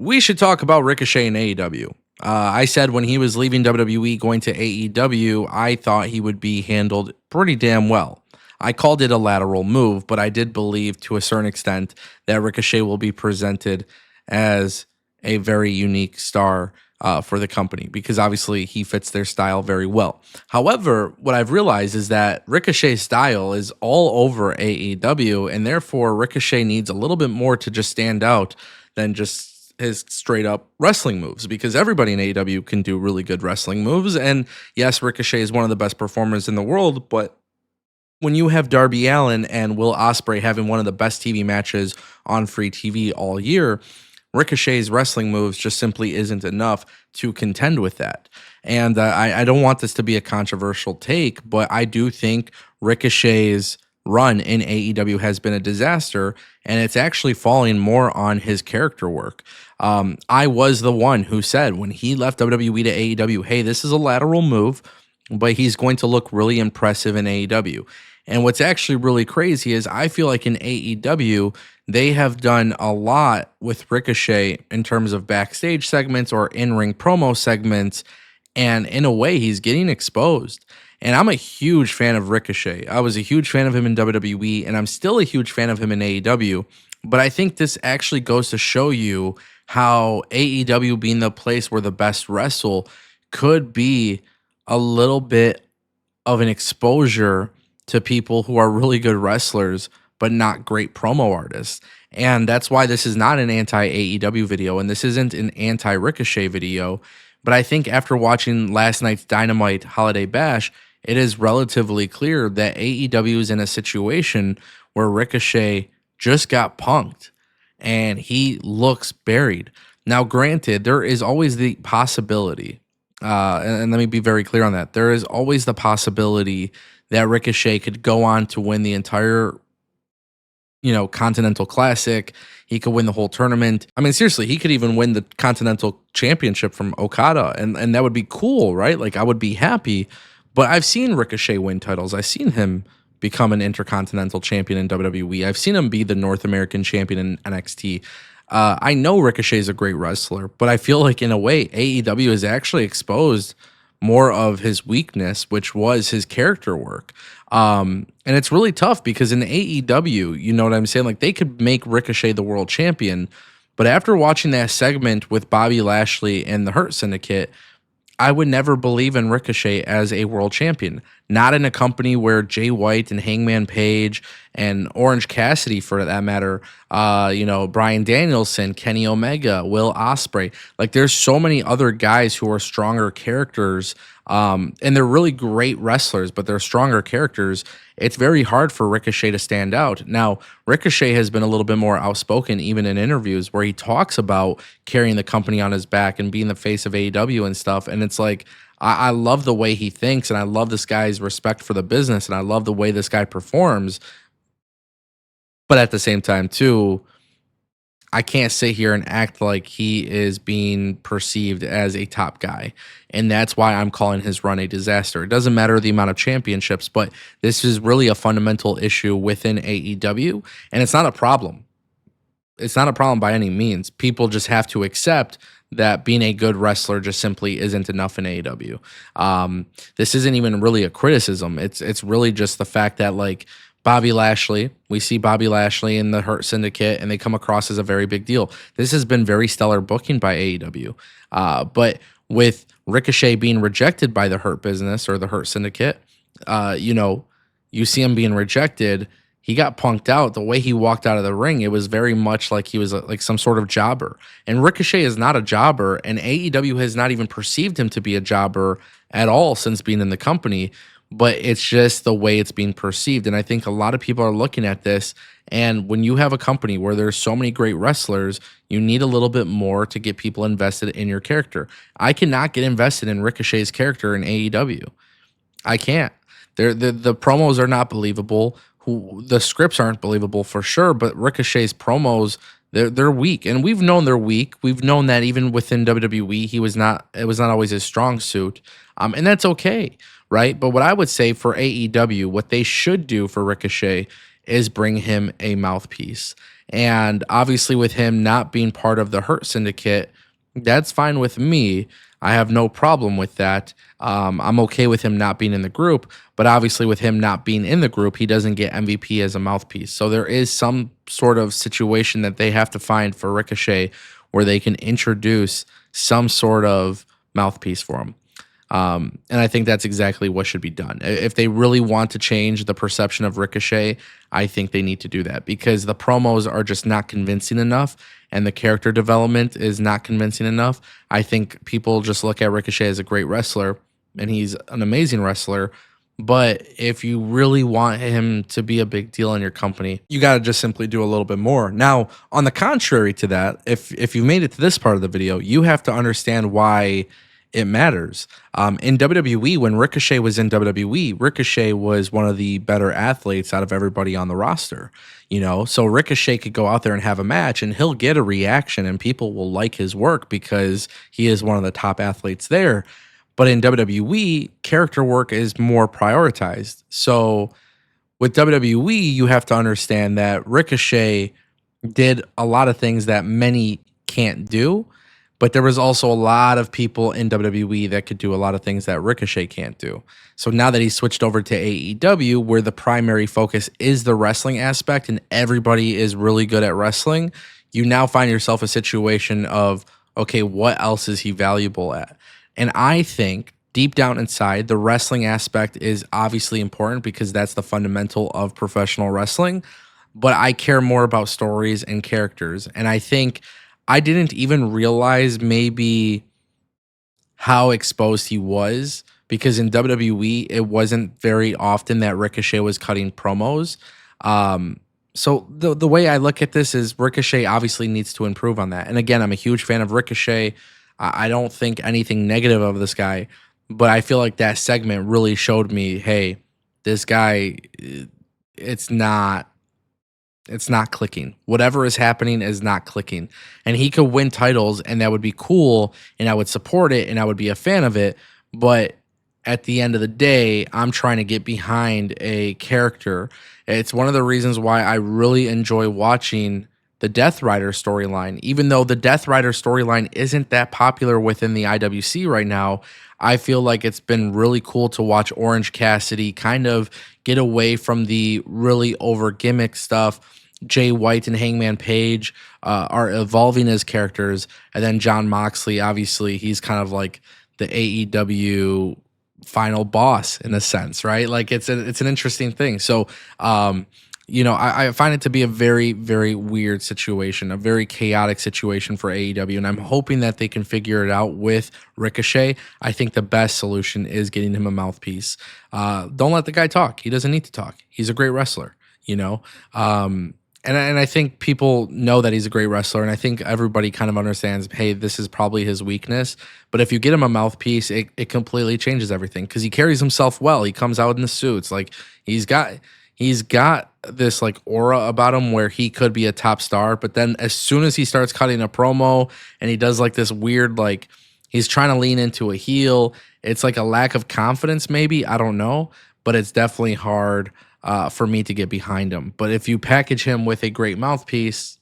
We should talk about Ricochet in AEW. I said when he was leaving WWE going to AEW, I thought he would be handled pretty damn well. I called it a lateral move, but I did believe to a certain extent that Ricochet will be presented as a very unique star for the company because obviously he fits their style very well. However, what I've realized is that Ricochet's style is all over AEW, and therefore Ricochet needs a little bit more to just stand out than just his straight up wrestling moves because everybody in AEW can do really good wrestling moves. And yes, Ricochet is one of the best performers in the world, but when you have Darby Allin and Will Ospreay having one of the best TV matches on free TV all year, Ricochet's wrestling moves just simply isn't enough to contend with that. And I don't want this to be a controversial take, but I do think Ricochet's run in AEW has been a disaster, and it's actually falling more on his character work. I was the one who said when he left WWE to AEW, hey, this is a lateral move, but he's going to look really impressive in AEW. And what's actually really crazy is I feel like in AEW, they have done a lot with Ricochet in terms of backstage segments or in ring promo segments. And in a way, he's getting exposed. And I'm a huge fan of Ricochet. I was a huge fan of him in WWE, and I'm still a huge fan of him in AEW. But I think this actually goes to show you how AEW being the place where the best wrestle could be a little bit of an exposure to people who are really good wrestlers, but not great promo artists. And that's why this is not an anti AEW video, and this isn't an anti Ricochet video. But I think after watching last night's Dynamite Holiday Bash, it is relatively clear that AEW is in a situation where Ricochet just got punked and he looks buried. Now, granted, there is always the possibility, and let me be very clear on that. There is always the possibility that Ricochet could go on to win the entire, Continental Classic. He could win the whole tournament. I mean, seriously, he could even win the Continental Championship from Okada, and that would be cool, right? Like, I would be happy. But I've seen Ricochet win titles. I've seen him become an Intercontinental Champion in WWE. I've seen him be the North American Champion in NXT. I know Ricochet is a great wrestler, but I feel like in a way, AEW has actually exposed more of his weakness, which was his character work. And it's really tough because in AEW, you know what I'm saying? Like they could make Ricochet the world champion, but after watching that segment with Bobby Lashley and the Hurt Syndicate, I would never believe in Ricochet as a world champion. Not in a company where Jay White and Hangman Page and Orange Cassidy, for that matter, Bryan Danielson, Kenny Omega, Will Ospreay. Like, there's so many other guys who are stronger characters, and they're really great wrestlers, but they're stronger characters. It's very hard for Ricochet to stand out. Now, Ricochet has been a little bit more outspoken, even in interviews where he talks about carrying the company on his back and being the face of AEW and stuff. And it's like, I love the way he thinks, and I love this guy's respect for the business, and I love the way this guy performs. But at the same time, too, I can't sit here and act like he is being perceived as a top guy. And that's why I'm calling his run a disaster. It doesn't matter the amount of championships, but this is really a fundamental issue within AEW, and it's not a problem. It's not a problem by any means. People just have to accept that being a good wrestler just simply isn't enough in AEW. This isn't even really a criticism. It's really just the fact that, like, Bobby Lashley, we see Bobby Lashley in the Hurt Syndicate, and they come across as a very big deal. This has been very stellar booking by AEW. But with Ricochet being rejected by the Hurt Business or the Hurt Syndicate, you see him being rejected. He got punked out. The way he walked out of the ring, it was very much like he was like some sort of jobber. And Ricochet is not a jobber, and AEW has not even perceived him to be a jobber at all since being in the company. But it's just the way it's being perceived. And I think a lot of people are looking at this. And when you have a company where there's so many great wrestlers, you need a little bit more to get people invested in your character. I cannot get invested in Ricochet's character in AEW. I can't. The promos are not believable. The scripts aren't believable for sure. But Ricochet's promos, they're weak, and we've known they're weak. We've known that even within WWE, it was not always his strong suit, and that's okay, right? But what I would say for AEW, what they should do for Ricochet is bring him a mouthpiece. And obviously, with him not being part of the Hurt Syndicate, that's fine with me. I have no problem with that. I'm okay with him not being in the group, but obviously, with him not being in the group, he doesn't get MVP as a mouthpiece. So there is some sort of situation that they have to find for Ricochet where they can introduce some sort of mouthpiece for him. And I think that's exactly what should be done. If they really want to change the perception of Ricochet, I think they need to do that because the promos are just not convincing enough and the character development is not convincing enough. I think people just look at Ricochet as a great wrestler and he's an amazing wrestler. But if you really want him to be a big deal in your company, you got to just simply do a little bit more. Now, on the contrary to that, if you made it to this part of the video, you have to understand why it matters. In WWE, when Ricochet was in WWE, Ricochet was one of the better athletes out of everybody on the roster. So Ricochet could go out there and have a match and he'll get a reaction and people will like his work because he is one of the top athletes there. But in WWE, character work is more prioritized. So with WWE, you have to understand that Ricochet did a lot of things that many can't do, but there was also a lot of people in WWE that could do a lot of things that Ricochet can't do. So now that he's switched over to AEW, where the primary focus is the wrestling aspect and everybody is really good at wrestling, you now find yourself a situation of, okay, what else is he valuable at? And I think deep down inside, the wrestling aspect is obviously important because that's the fundamental of professional wrestling. But I care more about stories and characters. And I think I didn't even realize maybe how exposed he was because in WWE, it wasn't very often that Ricochet was cutting promos. So the way I look at this is Ricochet obviously needs to improve on that. And again, I'm a huge fan of Ricochet. I don't think anything negative of this guy, but I feel like that segment really showed me, hey, this guy, it's not clicking. Whatever is happening is not clicking. And he could win titles and that would be cool and I would support it and I would be a fan of it. But at the end of the day, I'm trying to get behind a character. It's one of the reasons why I really enjoy watching the Death Rider storyline. Even though the Death Rider storyline isn't that popular within the IWC right now, I feel like it's been really cool to watch Orange Cassidy kind of get away from the really over gimmick stuff. Jay White and Hangman Page are evolving as characters. And then Jon Moxley, obviously, he's kind of like the AEW final boss in a sense, right? Like it's an interesting thing. So, I find it to be a very, very weird situation, a very chaotic situation for AEW, and I'm hoping that they can figure it out with Ricochet. I think the best solution is getting him a mouthpiece. Don't let the guy talk. He doesn't need to talk. He's a great wrestler, And I think people know that he's a great wrestler, and I think everybody kind of understands, hey, this is probably his weakness. But if you get him a mouthpiece, it completely changes everything because he carries himself well. He comes out in the suits. Like he's got this like aura about him where he could be a top star. But then as soon as he starts cutting a promo and he does like this weird, like he's trying to lean into a heel, it's like a lack of confidence maybe. I don't know, but it's definitely hard for me to get behind him. But if you package him with a great mouthpiece,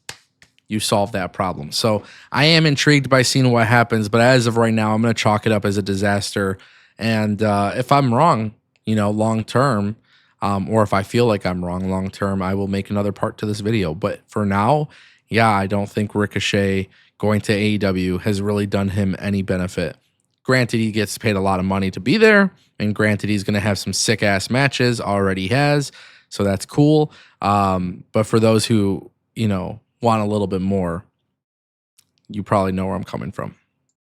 you solve that problem. So I am intrigued by seeing what happens, but as of right now, I'm going to chalk it up as a disaster. And if I'm wrong, long term, or if I feel like I'm wrong long term, I will make another part to this video. But for now, yeah, I don't think Ricochet going to AEW has really done him any benefit. Granted, he gets paid a lot of money to be there, and granted, he's going to have some sick ass matches, already has, so that's cool. But for those who, want a little bit more, you probably know where I'm coming from.